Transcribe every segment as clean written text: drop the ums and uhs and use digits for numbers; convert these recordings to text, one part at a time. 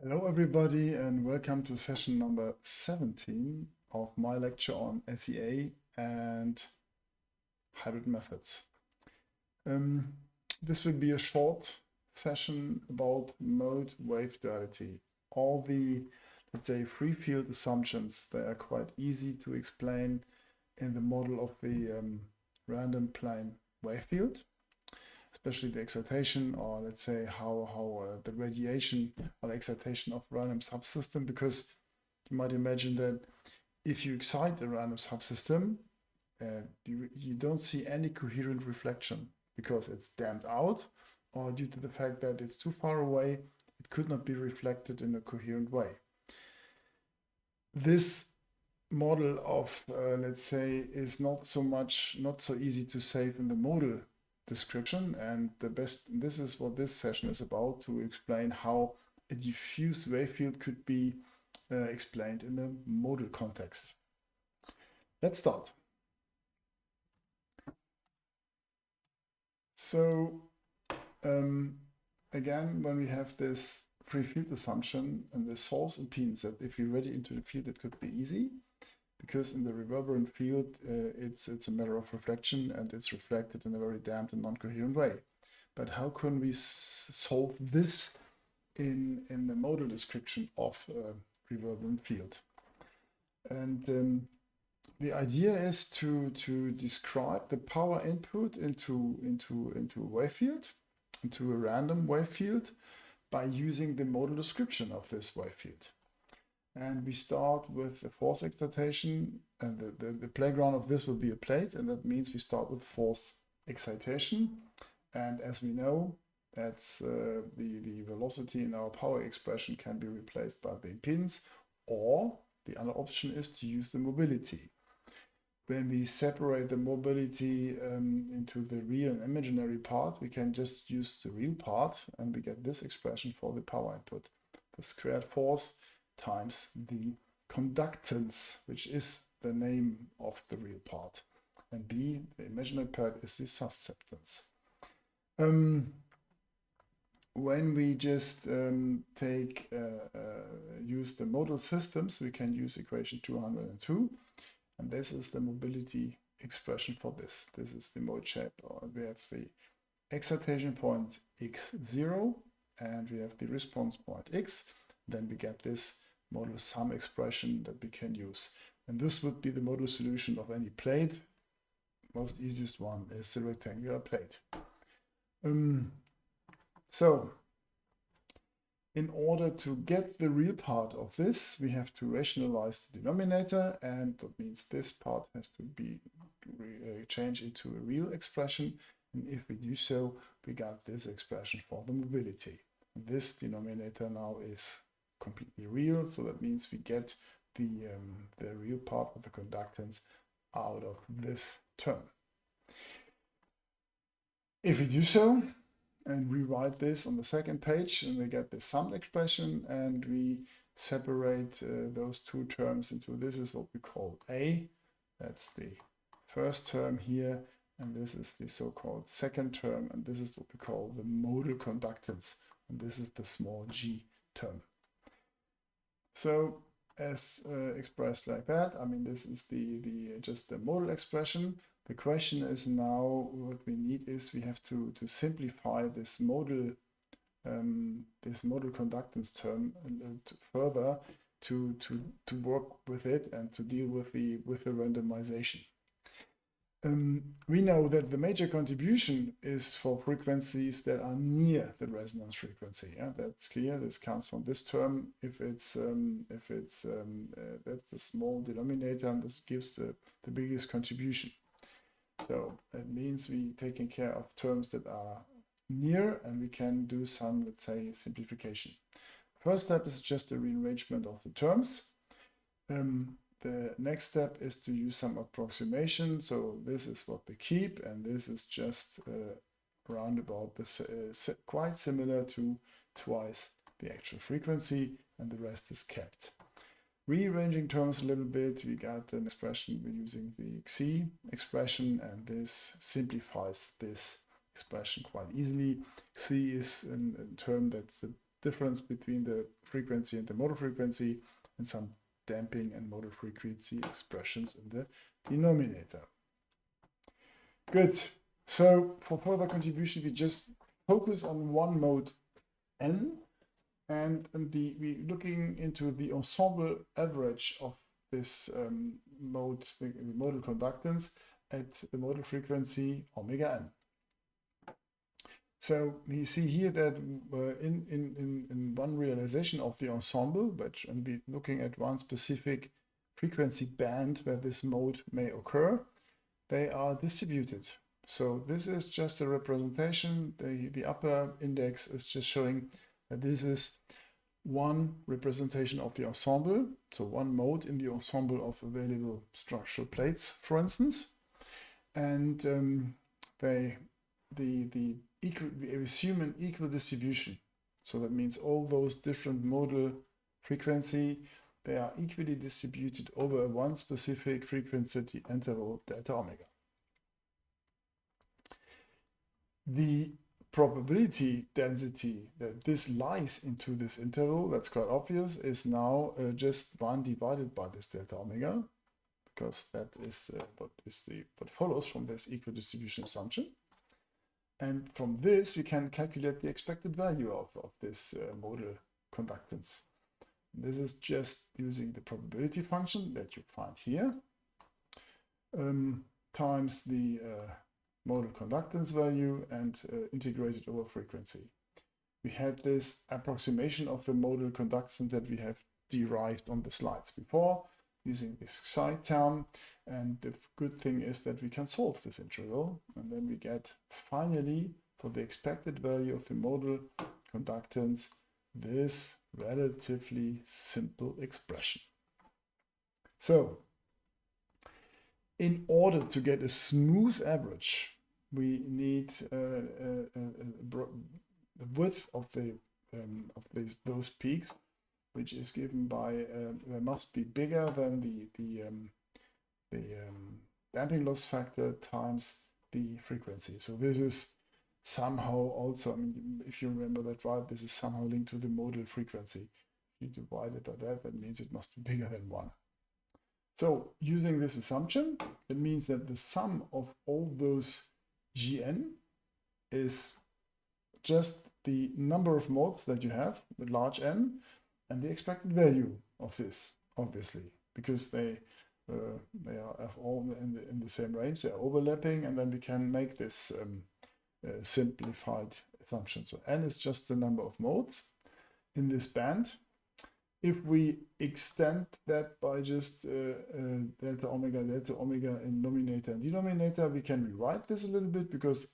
Hello everybody and welcome to session number 17 of my lecture on SEA and hybrid methods. This will be a short session about mode-wave duality. All the, let's say, free field assumptions, they are quite easy to explain in the model of the random plane wave field, especially the excitation, or let's say how the radiation or excitation of random subsystem, because you might imagine that if you excite a random subsystem, you don't see any coherent reflection because it's damped out, or due to the fact that it's too far away, it could not be reflected in a coherent way. This model of, let's say, is not so easy to save in the modal description, and this is what this session is about, to explain how a diffuse wave field could be explained in a modal context. Let's start. So again, when we have this free field assumption and the source impedance, that if we read it into the field, it could be easy, because in the reverberant field, it's a matter of reflection and it's reflected in a very damped and non-coherent way. But how can we solve this in the modal description of a reverberant field? And the idea is to describe the power input into a wave field, into a random wave field, by using the modal description of this wave field. And we start with the force excitation, and the playground of this will be a plate, and that means we start with force excitation. And as we know, that's the velocity in our power expression can be replaced by the impedance, or the other option is to use the mobility. When we separate the mobility into the real and imaginary part, we can just use the real part, and we get this expression for the power input, the squared force times the conductance, which is the name of the real part, and B, the imaginary part, is the susceptance. When we just use the modal systems, we can use equation 202, and this is the mobility expression for this. This is the mode shape. We have the excitation point x0, and we have the response point x. Then we get this modal sum expression that we can use. And this would be the modal solution of any plate. Most easiest one is the rectangular plate. So in order to get the real part of this, we have to rationalize the denominator, and that means this part has to be changed into a real expression. And if we do so, we got this expression for the mobility. And this denominator now is completely real, so that means we get the real part of the conductance out of this term. If we do so, and rewrite this on the second page, and we get the sum expression, and we separate those two terms into, this is what we call A, that's the first term here, and this is the so-called second term, and this is what we call the modal conductance, and this is the small g term. So as expressed like that, I mean, this is just the modal expression. The question is now, what we need is we have to simplify this modal conductance term further to work with it and to deal with the randomization. We know that the major contribution is for frequencies that are near the resonance frequency. Yeah, that's clear. This comes from this term. If it's that's the small denominator, and this gives the biggest contribution. So that means we taking care of terms that are near, and we can do some, let's say, simplification. First step is just a rearrangement of the terms. The next step is to use some approximation. So this is what we keep, and this is just around about this, quite similar to twice the actual frequency, and the rest is kept. Rearranging terms a little bit, we got an expression, we're using the Xi expression, and this simplifies this expression quite easily. Xi is a term that's the difference between the frequency and the modal frequency, and some damping and modal frequency expressions in the denominator. Good. So for further contribution, we just focus on one mode n, and we're looking into the ensemble average of this mode, the modal conductance at the modal frequency omega n. So we see here that in one realization of the ensemble, and we're looking at one specific frequency band where this mode may occur, they are distributed. So this is just a representation. The upper index is just showing that this is one representation of the ensemble, so one mode in the ensemble of available structural plates, for instance. And we assume an equal distribution. So that means all those different modal frequency, they are equally distributed over one specific frequency interval delta omega. The probability density that this lies into this interval, that's quite obvious, is now just 1 divided by this delta omega, because that is what follows from this equal distribution assumption. And from this, we can calculate the expected value of this modal conductance. This is just using the probability function that you find here, times the modal conductance value and integrated over frequency. We had this approximation of the modal conductance that we have derived on the slides before, using this psi term, and the good thing is that we can solve this integral, and then we get finally, for the expected value of the modal conductance, this relatively simple expression. So, in order to get a smooth average, we need the width of those peaks, which is given by they must be bigger than the damping loss factor times the frequency. So this is somehow also, I mean, if you remember that right, this is somehow linked to the modal frequency. If you divide it by that, that means it must be bigger than 1. So using this assumption, it means that the sum of all those Gn is just the number of modes that you have with large n, and the expected value of this, obviously, because they are all in the same range, they are overlapping, and then we can make this simplified assumption. So n is just the number of modes in this band. If we extend that by just delta omega in numerator and denominator, we can rewrite this a little bit, because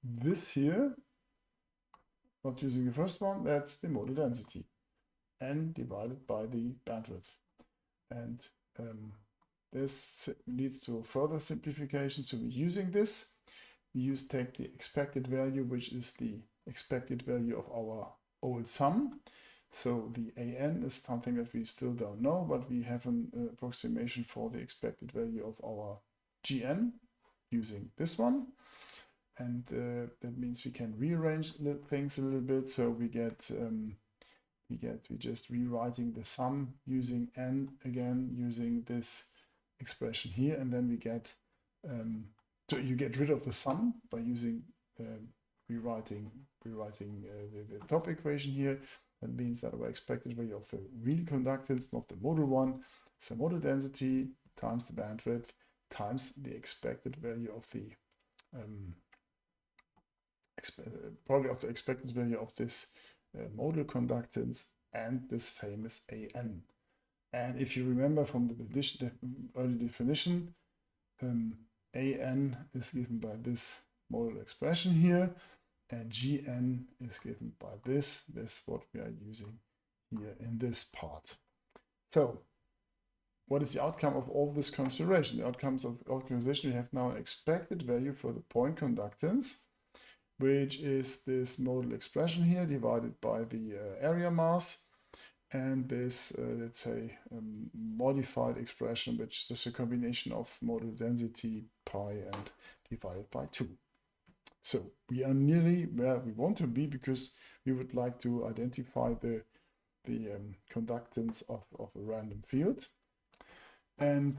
this here, not using the first one, that's the modal density, n divided by the bandwidth. And this leads to further simplification. So we're using this. We take the expected value, which is the expected value of our old sum. So the an is something that we still don't know, but we have an approximation for the expected value of our gn using this one. And that means we can rearrange things a little bit. So we just rewriting the sum using n again, using this expression here, and then we get so you get rid of the sum by using rewriting the top equation here. That means that our expected value of the real conductance, not the modal one, is the modal density times the bandwidth times the expected value of the probably of the expected value of this modal conductance and this famous an. And if you remember from the early definition, an is given by this modal expression here, and gn is given by this. This is what we are using here in this part. So what is the outcome of all this consideration? The outcomes of optimization, we have now an expected value for the point conductance, which is this modal expression here divided by the area mass, and this, let's say, modified expression, which is just a combination of modal density pi and divided by 2. So we are nearly where we want to be, because we would like to identify the conductance of a random field. And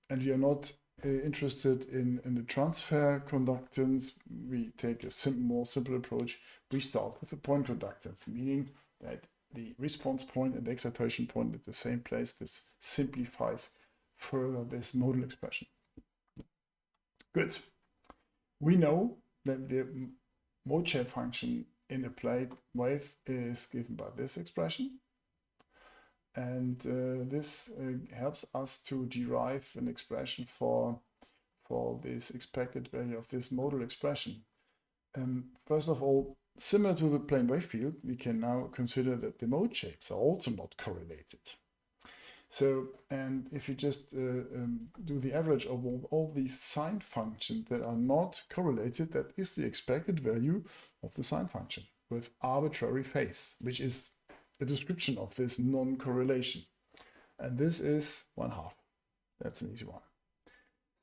we are not interested in the transfer conductance. We take a more simple approach. We start with the point conductance, meaning that the response point and the excitation point at the same place. This simplifies further this modal expression. Good. We know that the mode shape function in a plate wave is given by this expression. And this helps us to derive an expression for this expected value of this modal expression. First of all, similar to the plane wave field, we can now consider that the mode shapes are also not correlated. So, and if you just do the average of all these sine functions that are not correlated, that is the expected value of the sine function with arbitrary phase, which is a description of this non-correlation. And this is 1/2. That's an easy one.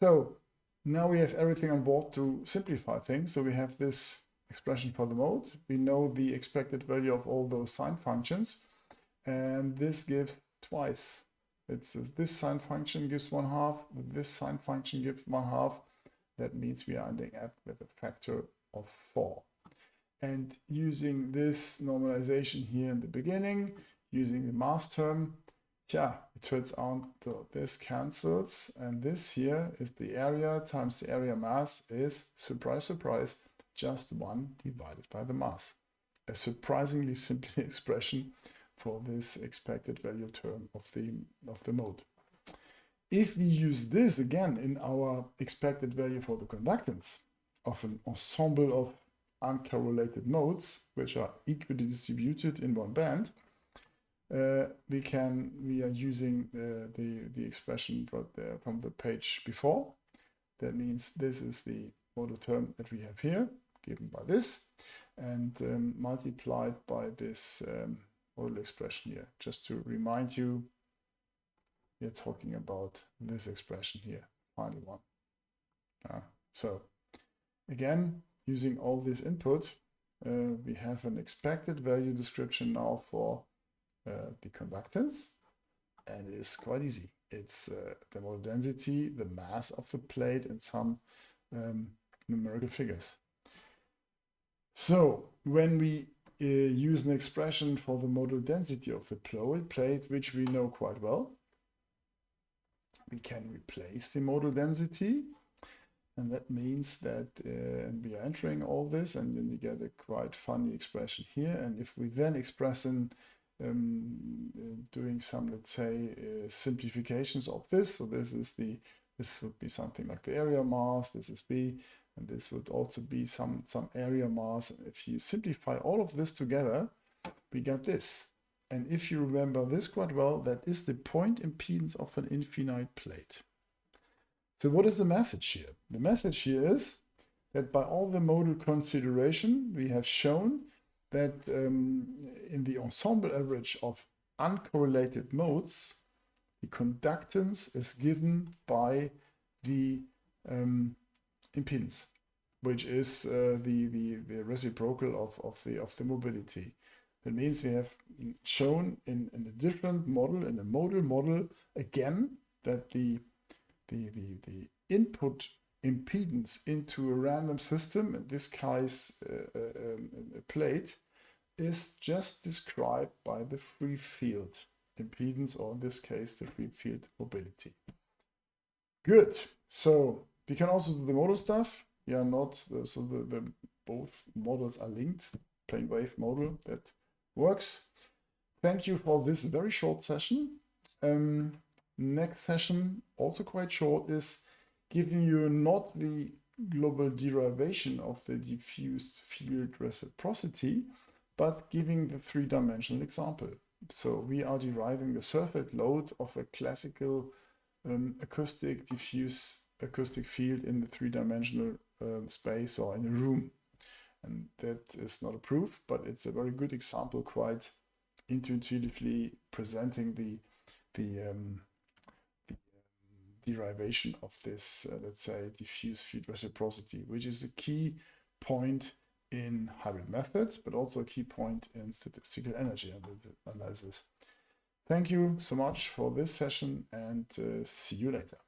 So now we have everything on board to simplify things. So we have this expression for the mode. We know the expected value of all those sine functions. And this gives twice. It's this sine function gives 1/2. This sine function gives 1/2. That means we are ending up with a factor of 4. And using this normalization here in the beginning, using the mass term, it turns out that this cancels, and this here is the area times the area mass is, surprise, surprise, just 1 divided by the mass. A surprisingly simple expression for this expected value term of the mode. If we use this again in our expected value for the conductance of an ensemble of uncorrelated modes, which are equally distributed in one band, we are using the expression from the page before. That means this is the modal term that we have here, given by this, and multiplied by this modal expression here. Just to remind you, we are talking about this expression here, final one. So again, using all this input, we have an expected value description now for the conductance, and it is quite easy. It's the modal density, the mass of the plate, and some numerical figures. So when we use an expression for the modal density of the plate, which we know quite well, we can replace the modal density. And that means that we are entering all this, and then we get a quite funny expression here. And if we then express in doing some, let's say, simplifications of this, so this would be something like the area mass, this is B, and this would also be some area mass. If you simplify all of this together, we get this. And if you remember this quite well, that is the point impedance of an infinite plate. So what is the message here? The message here is that by all the modal consideration, we have shown that in the ensemble average of uncorrelated modes, the conductance is given by the impedance, which is the reciprocal of the mobility. That means we have shown in a different model, in a modal model, again, that the input impedance into a random system, in this case a plate, is just described by the free field impedance, or in this case the free field mobility. Good. So we can also do the modal stuff. We are not, so both models are linked. Plane wave model, that works. Thank you for this very short session. Next session, also quite short, is giving you not the global derivation of the diffuse field reciprocity, but giving the three-dimensional example. So we are deriving the surface load of a classical acoustic diffuse acoustic field in the three-dimensional space or in a room. And that is not a proof, but it's a very good example, quite intuitively presenting the derivation of this, let's say, diffuse field reciprocity, which is a key point in hybrid methods, but also a key point in statistical energy analysis. Thank you so much for this session, and see you later.